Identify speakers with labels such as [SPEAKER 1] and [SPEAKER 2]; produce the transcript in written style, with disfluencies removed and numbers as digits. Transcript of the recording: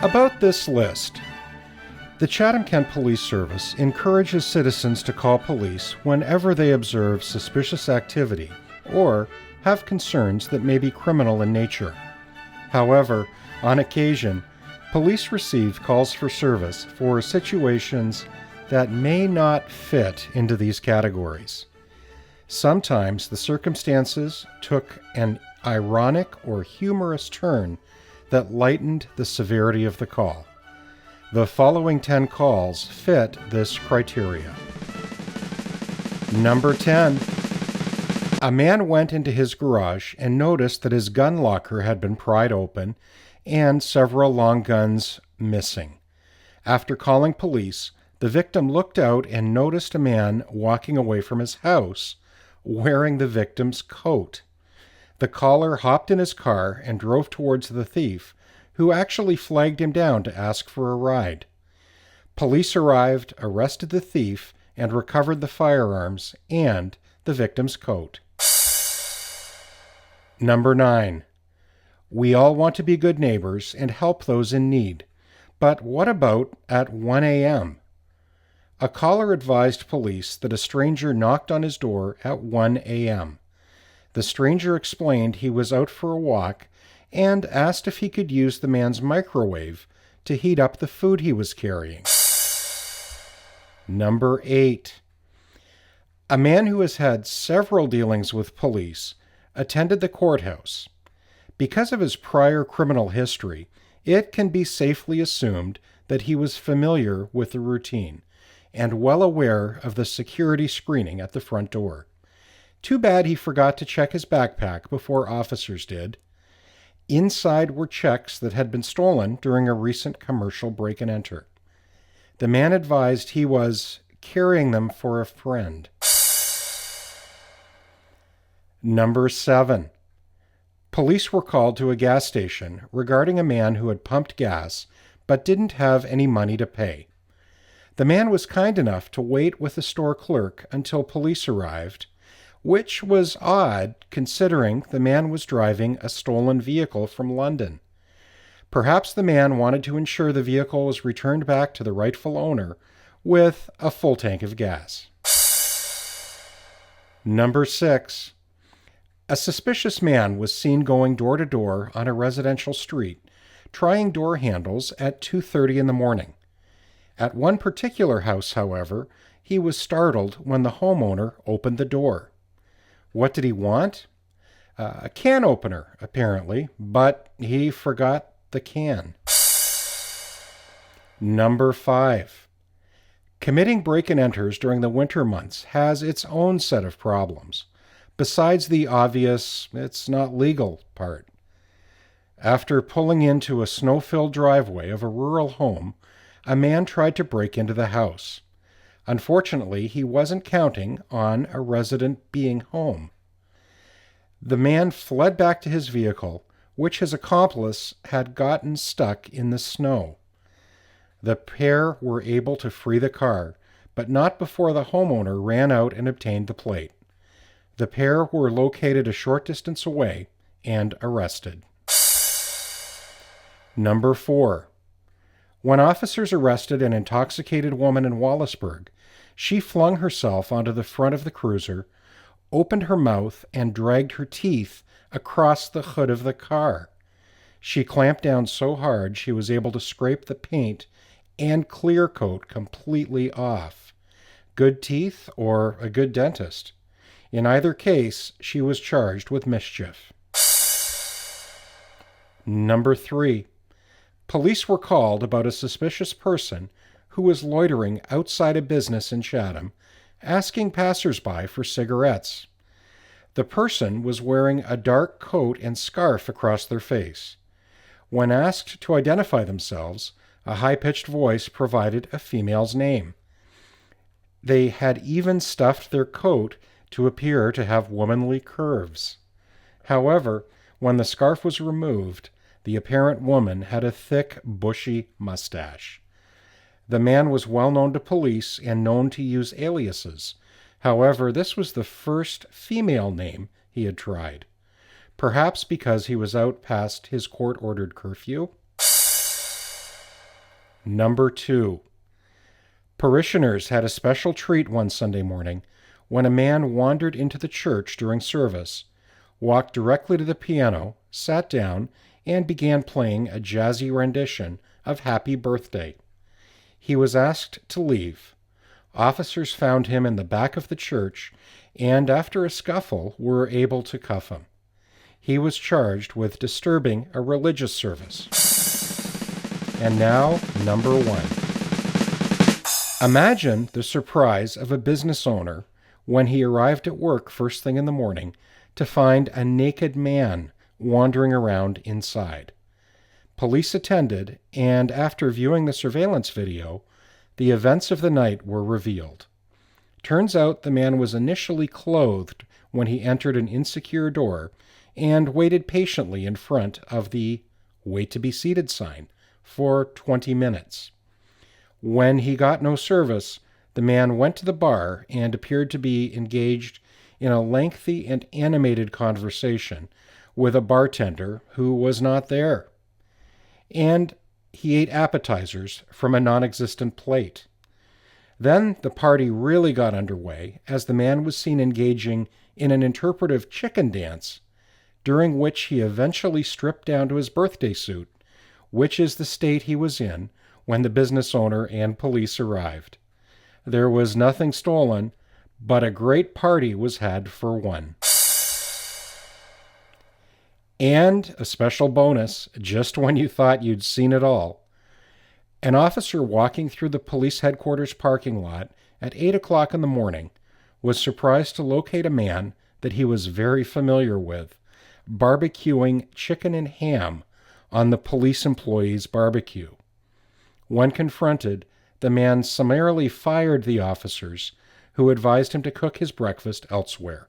[SPEAKER 1] About this list. The Chatham-Kent Police Service encourages citizens to call police whenever they observe suspicious activity or have concerns that may be criminal in nature. However, on occasion, police receive calls for service for situations that may not fit into these categories. Sometimes the circumstances took an ironic or humorous turn that lightened the severity of the call. The following 10 calls fit this criteria. Number 10. A man went into his garage and noticed that his gun locker had been pried open and several long guns missing. After calling police, the victim looked out and noticed a man walking away from his house wearing the victim's coat. The caller hopped in his car and drove towards the thief, who actually flagged him down to ask for a ride. Police arrived, arrested the thief, and recovered the firearms and the victim's coat. Number 9. We all want to be good neighbors and help those in need. But what about at 1 a.m.? A caller advised police that a stranger knocked on his door at 1 a.m. The stranger explained he was out for a walk and asked if he could use the man's microwave to heat up the food he was carrying. Number 8. A man who has had several dealings with police attended the courthouse. Because of his prior criminal history, it can be safely assumed that he was familiar with the routine and well aware of the security screening at the front door. Too bad he forgot to check his backpack before officers did. Inside were checks that had been stolen during a recent commercial break-and-enter. The man advised he was carrying them for a friend. Number 7. Police were called to a gas station regarding a man who had pumped gas but didn't have any money to pay. The man was kind enough to wait with the store clerk until police arrived, which was odd considering the man was driving a stolen vehicle from London. Perhaps the man wanted to ensure the vehicle was returned back to the rightful owner with a full tank of gas. Number 6. A suspicious man was seen going door to door on a residential street, trying door handles at 2:30 in the morning. At one particular house, however, he was startled when the homeowner opened the door. What did he want? A can opener, apparently, but he forgot the can. Number 5. Committing break-and-enters during the winter months has its own set of problems, besides the obvious "it's not legal" part. After pulling into a snow-filled driveway of a rural home, a man tried to break into the house. Unfortunately, he wasn't counting on a resident being home. The man fled back to his vehicle, which his accomplice had gotten stuck in the snow. The pair were able to free the car, but not before the homeowner ran out and obtained the plate. The pair were located a short distance away and arrested. Number 4. When officers arrested an intoxicated woman in Wallaceburg, she flung herself onto the front of the cruiser, opened her mouth, and dragged her teeth across the hood of the car. She clamped down so hard she was able to scrape the paint and clear coat completely off. Good teeth or a good dentist. In either case, she was charged with mischief. Number 3. Police were called about a suspicious person who was loitering outside a business in Chatham, asking passers-by for cigarettes. The person was wearing a dark coat and scarf across their face. When asked to identify themselves, a high-pitched voice provided a female's name. They had even stuffed their coat to appear to have womanly curves. However, when the scarf was removed, the apparent woman had a thick, bushy mustache. The man was well known to police and known to use aliases. However, this was the first female name he had tried. Perhaps because he was out past his court-ordered curfew? Number 2. Parishioners had a special treat one Sunday morning when a man wandered into the church during service, walked directly to the piano, sat down, and began playing a jazzy rendition of Happy Birthday. He was asked to leave. Officers found him in the back of the church and, after a scuffle, were able to cuff him. He was charged with disturbing a religious service. And now, number 1. Imagine the surprise of a business owner when he arrived at work first thing in the morning to find a naked man wandering around inside. Police attended, and after viewing the surveillance video, the events of the night were revealed. Turns out the man was initially clothed when he entered an insecure door and waited patiently in front of the "Wait to be seated" sign for 20 minutes. When he got no service, the man went to the bar and appeared to be engaged in a lengthy and animated conversation with a bartender who was not there. And he ate appetizers from a non-existent plate. Then the party really got underway as the man was seen engaging in an interpretive chicken dance, during which he eventually stripped down to his birthday suit, which is the state he was in when the business owner and police arrived. There was nothing stolen, but a great party was had for one. And a special bonus, just when you thought you'd seen it all. An officer walking through the police headquarters parking lot at 8 o'clock in the morning was surprised to locate a man that he was very familiar with, barbecuing chicken and ham on the police employee's barbecue. When confronted, the man summarily fired the officers, who advised him to cook his breakfast elsewhere.